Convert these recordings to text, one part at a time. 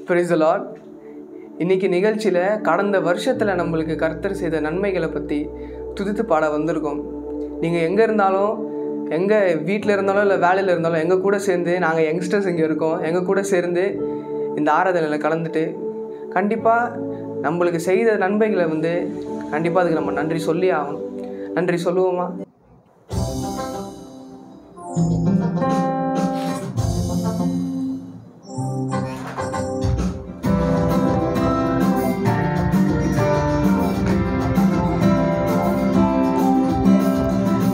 Praise the Lord. இன்றைக்கி நிகழ்ச்சியில் கடந்த வருஷத்தில் நம்மளுக்கு கர்த்தர் செய்த நன்மைகளை பற்றி துதித்து பாட வந்திருக்கோம். நீங்கள் எங்கே இருந்தாலும், எங்கே வீட்டில் இருந்தாலும் இல்லை வேலையில் இருந்தாலும் எங்கள் கூட சேர்ந்து, நாங்கள் யங்ஸ்டர்ஸ் இங்கே இருக்கோம், எங்கள் கூட சேர்ந்து இந்த ஆராதனையில் கலந்துட்டு கண்டிப்பாக நம்மளுக்கு செய்த நன்மைகளை கண்டிப்பாக அதுக்கு நம்ம நன்றி சொல்லி ஆகணும். நன்றி சொல்லுவோமா?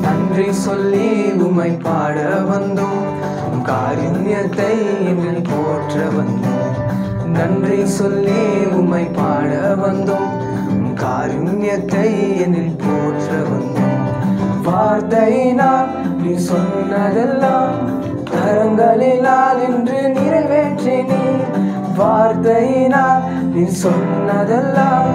நன்றி சொல்லி உம்மை பாட வந்தோம், காருண்யத்தை என்னில் போற்ற வந்தோம். நன்றி சொல்லி உம்மை பாட வந்தோம், காருண்யத்தை என்னில் போற்ற வந்தோம். வார்த்தையினால் நீ சொன்னதெல்லாம் கரங்களினால் இன்று நிறைவேற்றினீ. வார்த்தையினால் நீ சொன்னதெல்லாம்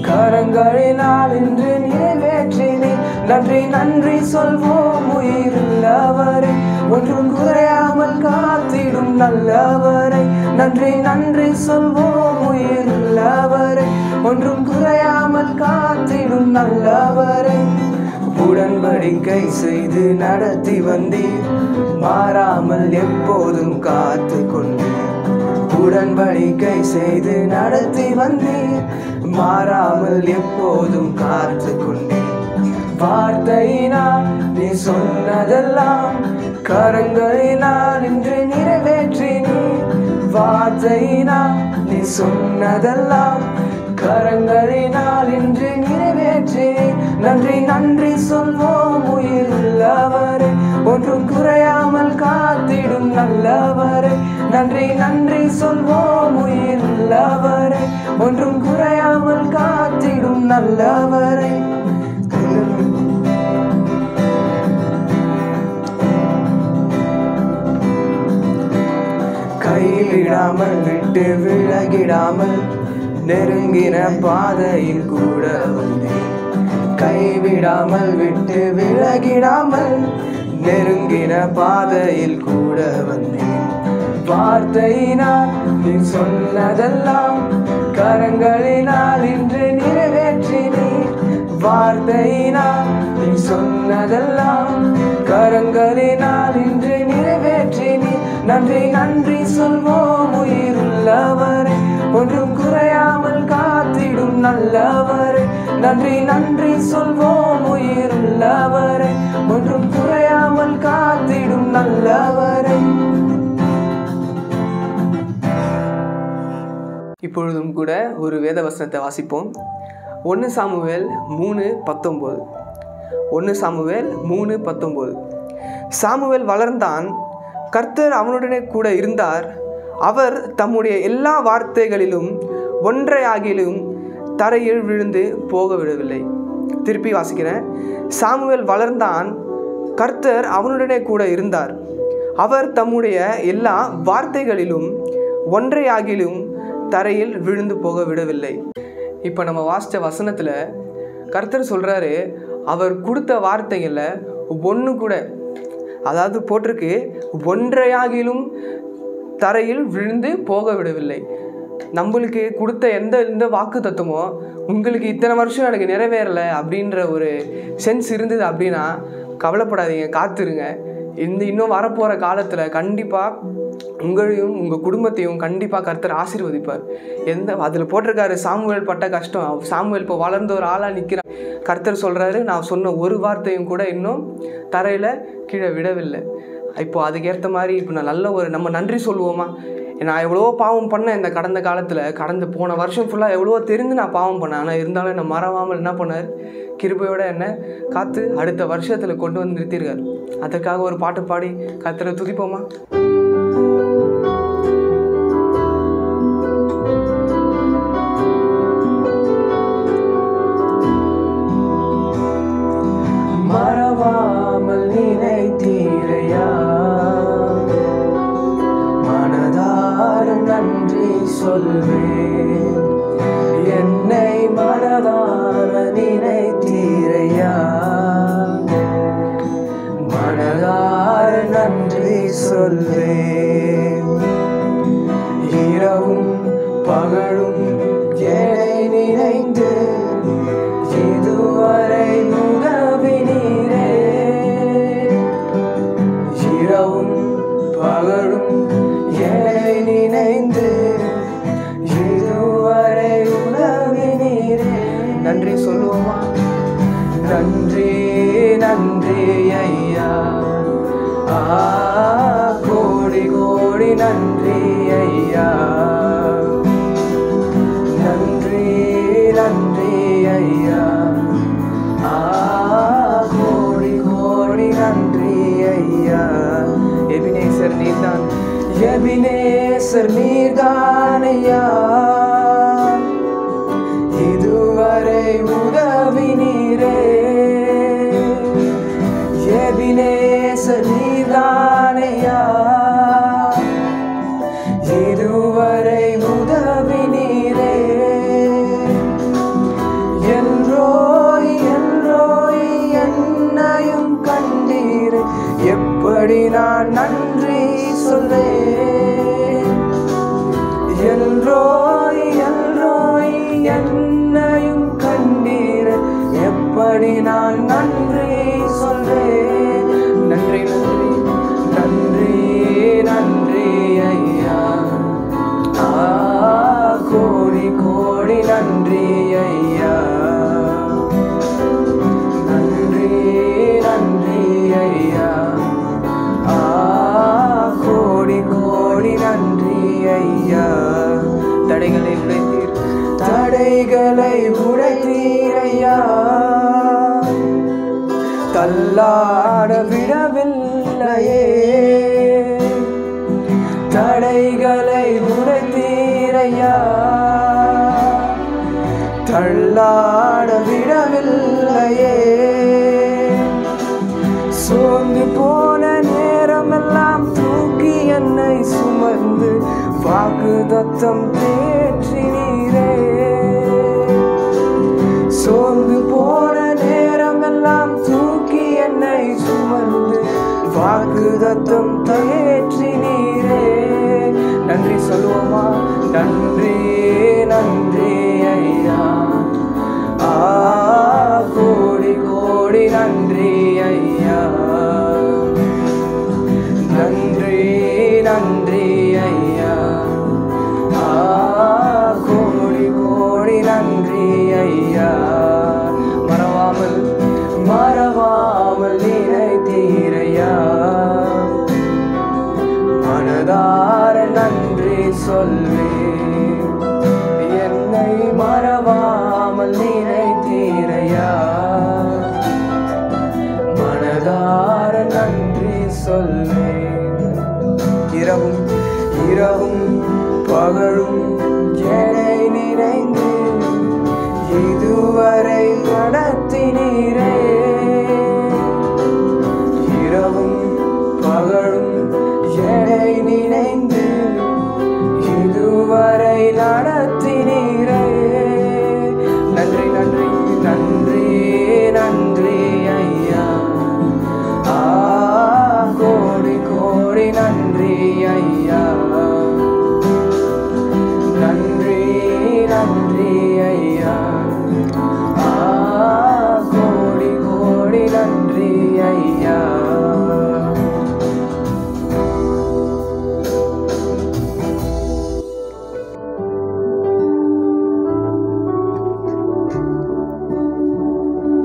கரங்களினால் இன்று நிறைவேற்றினீ. நன்றி நன்றி சொல்வோம் உயிருள்ளவரை, ஒன்றும் குறையாமல் காத்திடும் நல்லவரை. நன்றி நன்றி சொல்வோம் உயிருள்ளவரை, ஒன்றும் குறையாமல் காத்திடும் நல்லவரை. உடன்படிக்கை செய்து நடத்தி வந்தீர், மாறாமல் எப்போதும் காத்து கொண்டீர். உடன்படிக்கை செய்து நடத்தி வந்தீர், மாறாமல் எப்போதும் காத்து கொண்டீர். வார்த்தையினால் நீ சொன்னதெல்லாம் கரங்களினால் இன்று நிறைவேற்றினீர். வார்த்தையினால் நீ சொன்னதெல்லாம் கரங்களினால் இன்று நிறைவேற்றினீர். நன்றி நன்றி சொல்வோம் உயிருள்ளவரை, ஒன்றும் குறையாமல் காத்திடும் நல்லவரை. நன்றி நன்றி சொல்வோம் உயிருள்ளவரை, ஒன்றும் குறையாமல் காத்திடும் நல்லவரை. கைவிடாமல் விட்டு விலகிடாமல் நெருங்கின பாதையில் கூட வந்தேன். கைவிடாமல் விட்டு விலகிடாமல் நெருங்கின பாதையில் கூட வந்தேன். வார்த்தையினால் நீ சொன்னதெல்லாம் கரங்களினால் இன்று நிறைவேற்றினீர். வார்த்தையினால் நீ சொன்னதெல்லாம் கரங்களினால் இன்று நிறைவேற்றினீர். நன்றி நன்றி சொல்வோம் உயிருள்ளவரை, ஒன்றும் குறையாமல் காத்திடும் நல்லவரை. நன்றி நன்றி சொல்வோம் உயிருள்ளவரை, ஒன்றும் குறையாமல் காத்திடும் நல்லவரை. இப்பொழுதும் கூட ஒரு வேத வசனத்தை வாசிப்போம். 1 சாமுவேல் 3:19. 1 சாமுவேல் 3:19. சாமுவேல் வளர்ந்தான், கர்த்தர் அவனுடனே கூட இருந்தார். அவர் தம்முடைய எல்லா வார்த்தைகளிலும் ஒன்றையாகிலும் தரையில் விழுந்து போக விடவில்லை. திருப்பி வாசிக்கிறேன். சாமுவேல் வளர்ந்தான், கர்த்தர் அவனுடனே கூட இருந்தார். அவர் தம்முடைய எல்லா வார்த்தைகளிலும் ஒன்றையாகிலும் தரையில் விழுந்து போக விடவில்லை. இப்போ நம்ம வாசித்த வசனத்தில் கர்த்தர் சொல்கிறாரு, அவர் கொடுத்த வார்த்தைகளில் ஒன்று கூட, அதாவது போட்டிருக்கு, ஒன்றையாகிலும் தரையில் விழுந்து போக விடவில்லை. நம்மளுக்கு கொடுத்த எந்த வாக்கு தத்துவமோ, உங்களுக்கு இத்தனை வருஷம் எனக்கு நிறைவேறலை அப்படின்ற ஒரு சென்ஸ் இருந்தது அப்படின்னா கவலைப்படாதீங்க, காத்துருங்க. இன்னும் வரப்போகிற காலத்தில் கண்டிப்பாக உங்களையும் உங்கள் குடும்பத்தையும் கண்டிப்பாக கர்த்தர் ஆசீர்வதிப்பார். அதில் போட்டிருக்காரு, சாமுவேல் பட்ட கஷ்டம். சாமுவேல் இப்போ வளர்ந்த ஒரு ஆளாக நிற்கிறான். கர்த்தர் சொல்கிறாரு, நான் சொன்ன ஒரு வார்த்தையும் கூட இன்னும் தரையில் கீழே விடவில்லை. இப்போ அதுக்கேற்ற மாதிரி இப்போ நம்ம நன்றி சொல்லுவோமா? நான் எவ்வளோ பாவம் பண்ணேன் இந்த கடந்த காலத்தில், போன வருஷம் ஃபுல்லாக எவ்வளோ தெரிந்து நான் பாவம் பண்ணேன். ஆனால் இருந்தாலும் என்னை மறவாமல் என்ன பண்ணார், கிருபையோடு என்னை காத்து அடுத்த வருஷத்தில் கொண்டு வந்து நிறுத்தியிருக்கார். அதற்காக ஒரு பாட்டு பாடி கர்த்தரை துதிப்போமா? மறவாமல் நினைத்தீரையா, மனதார நன்றி சொல்வேன். என்னை மனதார நினைத்தீரையா, மனதார நன்றி சொல்வேன். இரவும் பகலும் என்னை நினைந்து இதுவரை உதவினீரே. இரவும் பகலும் என்னை நினைந்து இதுவரை உதவினீரே. நன்றி சொல்லுவோமா? நன்றி நன்றி ஐயா, கோடி கோடி நன்றி ஐயா. நன்றி நன்றி ஐயா, கோடி கோடி நன்றி ஐயா. எபினேசர் நீர்தான், எபினேசர் நீர்தான் ஐயா, இதுவரை உதவினீரே. எபினேசர் நீர்தான் ஐயா, இதுவரை உதவினீரே. என்றோய் என்றோய் என்னையும் கண்டீரே, எப்படி நான் நன்றி சொல்வேன். என்றோய் என்றோய் என்னையும் கண்டீரே, எப்படி நான் நன்றி சொல்வேன். நன்றி நன்றி நன்றி நன்றி ஐயா, கோடி கோடி நன்றி ஐயா. நன்றி நன்றி ஐயா, கோடி கோடி நன்றி ஐயா. தடைகளை உடைத்தீர், தடைகளை உடைத்தீர் ஐயா, தள்ளாட விடவில்லையே. தடைகளை உடைத்தீர் ஐயா, தள்ளாட விடவில்லையே. சோர்ந்து போன நேரமெல்லாம் தூக்கி என்னை சுமந்து வாக்குத்தத்தம் தேற்றினீரே. சோர்ந்து போன நேரமெல்லாம் தூக்கி என்னை சுமந்து வாக்குத்தத்தம் தேற்றினீரே. நன்றி சொல்லுவோமா? நன்றி நன்றி ஐயா, கோடி கோடி நன்றி ஐயா. நன்றி நன்றி ஐயா, கோடி கோடி நன்றி ஐயா. மறவாமல் மறவாமல் நினைத்தீரையா, மனதார நன்றி சொல்வேன். என்னை மறவாமல் நினைத்தீரையா, மனதார நன்றி சொல்வேன். இரவும் இரவும் பகலும் என்னை நினைந்து இதுவரை நடத்தினீரே. இரவும் பகலும் என்னை நினைந்து இதுவரை நடத்தினீரே. நன்றி நன்றி நன்றி நன்றி ஐயா, கோடி கோடி நன்றி ஐயா. நன்றி நன்றி ஐயா, கோடி கோடி நன்றி ஐயா.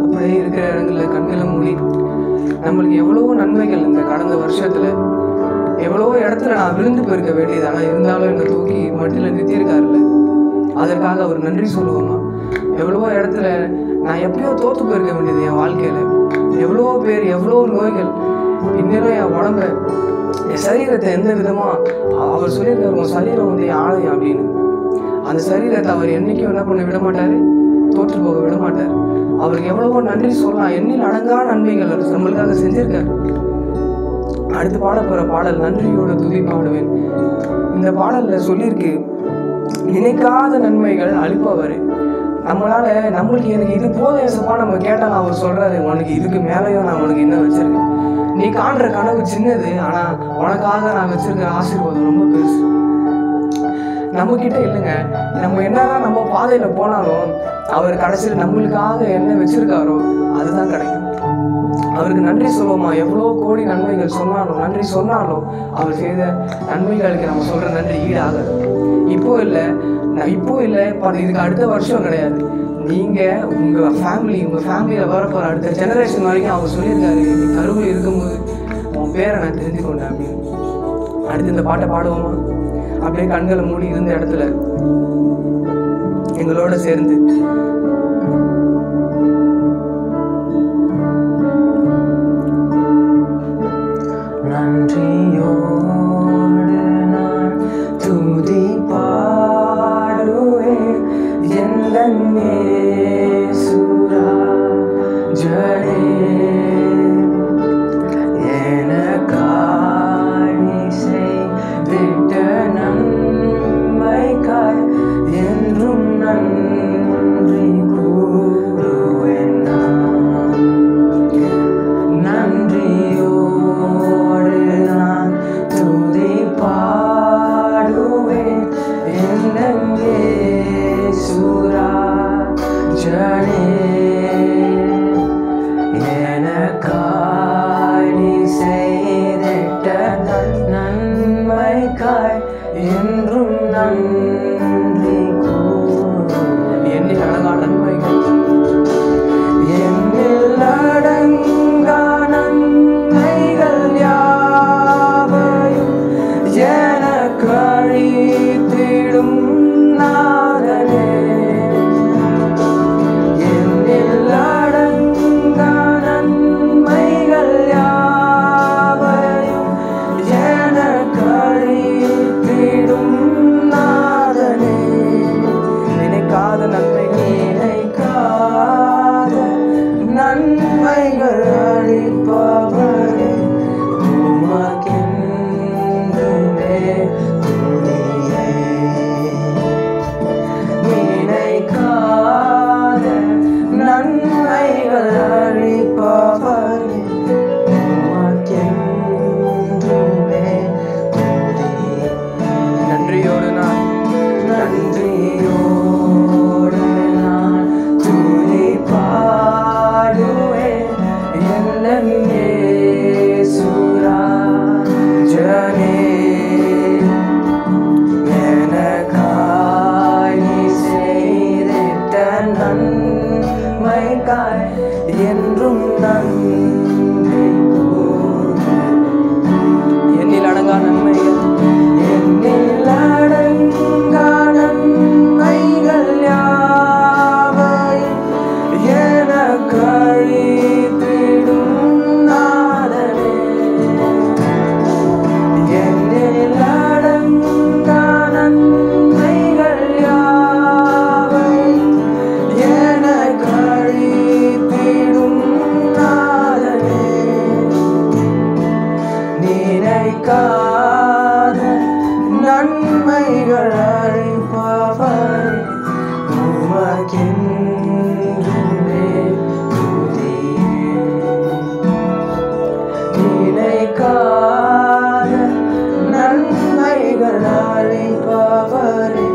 அப்படியே இருக்கிற இடங்களில் கண்களை மூடி நம்மளுக்கு எவ்வளவோ நன்மைகள் இந்த கடந்த வருஷத்துல எவ்வளவோ இடத்துல நான் விழுந்து போயிருக்க வேண்டியது, ஆனால் இருந்தாலும் என்னை தூக்கி மட்டில நிறுத்தியிருக்காருல்ல, அதற்காக அவர் நன்றி சொல்லுவோமா? எவ்வளவோ இடத்துல நான் எப்பயோ தோற்று போயிருக்க வேண்டியது என் வாழ்க்கையில, எவ்வளவோ பேர் எவ்வளோ நோய்கள், இன்னும் என் உடம்ப என் சரீரத்தை எந்த விதமா அவர் சொல்லியிருக்காரு, உன் சரீரம் வந்து என் ஆலயம் அப்படின்னு. அந்த சரீரத்தை அவர் என்னைக்கும் என்ன பண்ண விட மாட்டாரு, தோற்று போக விட மாட்டார். அவருக்கு எவ்வளவோ நன்றி சொல்லலாம், எண்ணில் அடங்கா நன்மைகள் நம்மளுக்காக செஞ்சிருக்காரு. அடுத்து பாடப்போற பாடல் நன்றியோட துதி பாடுவேன். இந்த பாடல்ல சொல்லியிருக்கு, நினைக்காத நன்மைகள் அளிப்பவர். நம்மளுக்கு எனக்கு இது போதும் ஏசப்பா நம்ம கேட்டாலும் அவர் சொல்றாரு, உனக்கு இதுக்கு மேலேயும் நான் உனக்கு என்ன வச்சிருக்கேன். நீ காண்ற கனவு சின்னது, ஆனா உனக்காக நான் வச்சிருக்க ஆசீர்வாதம் ரொம்ப பெருசு. நம்மக்கிட்ட இல்லைங்க. நம்ம என்னதான் நம்ம பாதையில் போனாலும் அவர் கடைசியில் நம்மளுக்காக என்ன வச்சுருக்காரோ அதுதான் கிடைக்கும். அவருக்கு நன்றி சொல்லுவோமா? எவ்வளோ கோடி நன்மைகள் சொன்னாலும் நன்றி சொன்னாலும் அவர் செய்த நன்மைகளுக்கு நம்ம சொல்கிற நன்றி ஈடாகாது. இப்போ இல்லை இதுக்கு அடுத்த வருஷம் கிடையாது. நீங்கள் உங்கள் ஃபேமிலியில் வரப்போகிற அடுத்த ஜெனரேஷன் வரைக்கும் அவர் சொல்லியிருக்காரு, நீ கருவில் இருக்கும்போது உன் பேரை நான் தெரிஞ்சு கொண்டேன் அப்படின்னு. அடுத்து இந்த பாட்டை பாடுவோமா? அப்படியே கண்களை மூடி இருந்த இடத்துல எங்களோட சேர்ந்து நன்றியோடு நான் துதி பாடுவேன் இயேசுராஜனே. எனக்காய் நீ செய்திட்ட நன்மைக்காய் என்றும் நன்றி கூறுவேன் நான். நன்றியோடு நான் துதி பாடுவேன் இயேசுராஜனே. எனக்காய் நீ செய்திட்ட நன்மைக்காய் என்றும் நன்றி கூறுவேன். எண்ணில் அடங்கா நன்மைகள், எண்ணில் அடங்கா நன்மைகள் யாவையும் எனக்கு அளித்திடும் நாதனே. எண்ணில் அடங்கா நன்மைகள் யாவையும் எனக்கு அளித்திடும் நாதனே. நினைக்காத நன்மைகள் அளிப்பவரே, உமக்கென்றுமே துதியே. நினைக்காத நன்மைகள் அளிப்பவரே, உமக்கென்றுமே துதியே. நன்றியோடு நான் துதி பாடுவேன் இயேசுராஜனே. எனக்காய் நீ செய்திட்ட நன்மைக்காய் என்றும் நன்றி கூறுவேன். எண்ணில் அடங்கா நன்மைகள், எண்ணில் அடங்கா நன்மைகள் யாவையும் எனக்கு அளித்திடும் நாதனே. எண்ணில் அடங்கா நன்மைகள் யாவையும் எனக்கு அளித்திடும் நாதனே. நினைக்காத நன்மைகள் அளிப்பவரே, உமக்கென்றுமே துதியே. நினைக்காத நன்மைகள் அளிப்பவரே,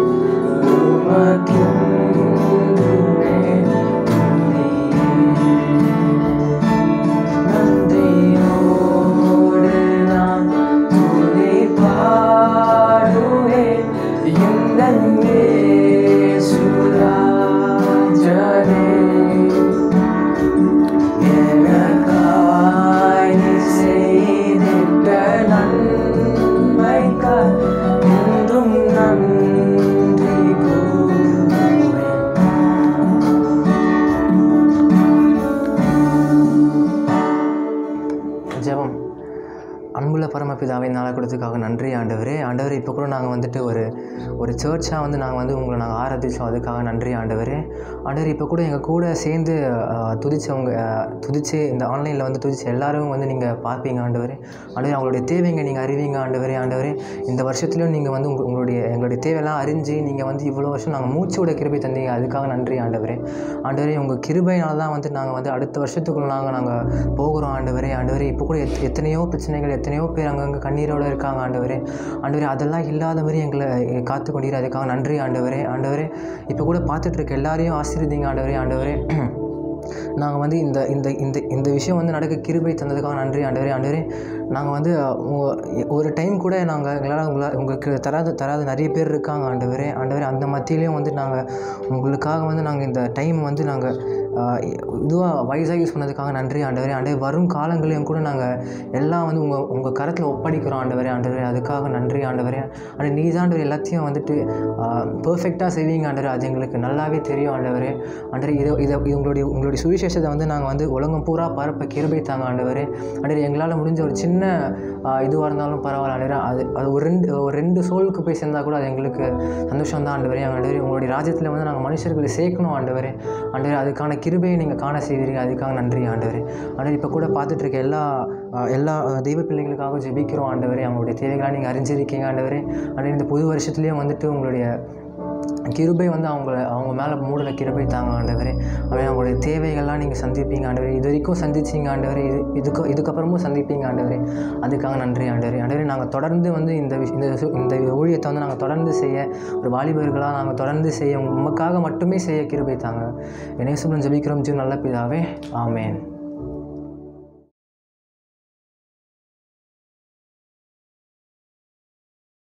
உமக்கென்றுமே துதியே. நன்றியோடு நான் துதி பாடுவேன் இயேசுராஜனே. எனக்காய் நீ செய்திட்ட நன்மைக்காய் என்றும் நன்றி கூறுவேன். ஜெபம். அன்புள்ள பரமபிதாவை நாளை கொடுத்ததுக்காக நன்றி ஆண்டவரே. ஆண்டவரே, இப்போ கூட நாங்கள் வந்துட்டு ஒரு சர்ச்சாக நாங்கள் உங்களை நாங்கள் ஆராதித்தோம், அதுக்காக நன்றி ஆண்டவரே. ஆண்டவரே, இப்போ கூட எங்கள் கூட சேர்ந்து துதிச்சு இந்த ஆன்லைனில் துதிச்சு எல்லாரும் நீங்கள் பார்ப்பீங்க ஆண்டவரே. ஆண்டவரே, அவங்களுடைய தேவைங்க நீங்கள் அறிவீங்க ஆண்டவரே. ஆண்டவரே, இந்த வருஷத்துலையும் நீங்கள் எங்களுடைய தேவையெல்லாம் அறிஞ்சு நீங்கள் இவ்வளோ வருஷம் நாங்கள் மூச்சோட கிருபை தந்தீங்க, அதுக்காக நன்றி ஆண்டவரே. ஆண்டவரே, உங்கள் கிருபையினால தான் நாங்கள் அடுத்த வருஷத்துக்குள்ள நாங்கள் போகிறோம் ஆண்டவரே. ஆண்டவரே, இப்போ கூட எத்தனையோ பிரச்சனைகள், எத்தனையோ பேர் அங்கங்கே கண்ணீரோடு இருக்காங்க ஆண்டவரே. ஆண்டவரே, அதெல்லாம் இல்லாத மாதிரி எங்களை காத்து காத்து கொண்டீர். அதுக்காக நன்றி ஆண்டவரே. ஆண்டவரே இப்போ கூட பார்த்துட்ருக்க எல்லாரையும் ஆசீர்வதிங்க ஆண்டவரே. ஆண்டவரே நாங்கள் வந்து இந்த இந்த இந்த இந்த விஷயம் வந்து நடக்க கிருபை தந்ததுக்காக நன்றி ஆண்டவரே. ஆண்டவரே நாங்கள் வந்து ஒரு டைம் கூட எங்களால் உங்களுக்கு தராத நிறைய பேர் இருக்காங்க ஆண்டவரே. ஆண்டவரே அந்த மத்தியிலையும் வந்து நாங்கள் உங்களுக்காக வந்து நாங்கள் இந்த டைம் வந்து நாங்கள் இதுவாக வைஸாக யூஸ் பண்ணதுக்காக நன்றி ஆண்டவரே. ஆண்டவரே வரும் காலங்களையும் கூட நாங்கள் எல்லாம் வந்து உங்கள் கரத்தில் ஒப்படைக்கிறோம் ஆண்டவரே. ஆண்டவரே அதுக்காக நன்றி ஆண்டவரே. ஆனால் நீ தான் ஆண்டவரே எல்லாத்தையும் வந்துட்டு பர்ஃபெக்டாக செய்வீங்க ஆண்டவரே. அது எங்களுக்கு நல்லாவே தெரியும் ஆண்டவரே. ஆண்டவரே உங்களுடைய சுவிசேஷத்தை வந்து நாங்கள் வந்து உலகம் பூரா பரப்ப கிருபை தாங்க ஆண்டவரே. ஆண்டவரே எங்களால் முடிஞ்ச ஒரு சின்ன இதுவாக இருந்தாலும் பரவாயில்ல ஆண்டவரே. அது ஒரு ரெண்டு சோலுக்கு போய் சேர்ந்தால் கூட அது எங்களுக்கு சந்தோஷம் தான் ஆண்டவரே. ஆண்டவரே உங்களுடைய ராஜ்யத்தில் வந்து நாங்கள் மனுஷர்களை சேர்க்கணும் ஆண்டவரே. ஆண்டவரே அதுக்கான கிருபையை நீங்கள் காண செய்வீங்க. அதுக்காக நன்றி ஆண்டவரே. ஆண்டவரே இப்போ கூட பார்த்துட்ருக்க எல்லா தெய்வ பிள்ளைகளுக்காக ஜெபிக்கிறோம் ஆண்டவரே. அவங்களுடைய தேவைகளாக நீங்கள் அறிஞ்சிருக்கீங்க ஆண்டவரே. ஆண்டவரே இந்த புது வருஷத்துலேயும் வந்துட்டு உங்களுடைய கிருபை வந்து அவங்க மேலே மூடல கிருபை தாங்க ஆண்டவரே. அவங்களுடைய தேவைகள்லாம் நீங்கள் சந்திப்பீங்க ஆண்டவரே. இது வரைக்கும் சந்திச்சிங்க ஆண்டவரே. இதுக்கப்புறமும் சந்திப்பீங்க ஆண்டவரே. அதுக்காக நன்றி ஆண்டவரே. ஆண்டவரே நாங்கள் தொடர்ந்து வந்து இந்த ஊழியத்தை வந்து நாங்கள் தொடர்ந்து செய்ய ஒரு வாலிபர்களாக நாங்கள் தொடர்ந்து செய்ய உமக்காக மட்டுமே செய்ய கிருபை தாங்க. இயேசுவின் ஜெபிக்கிறோம் நல்ல பிதாவே. ஆமென்.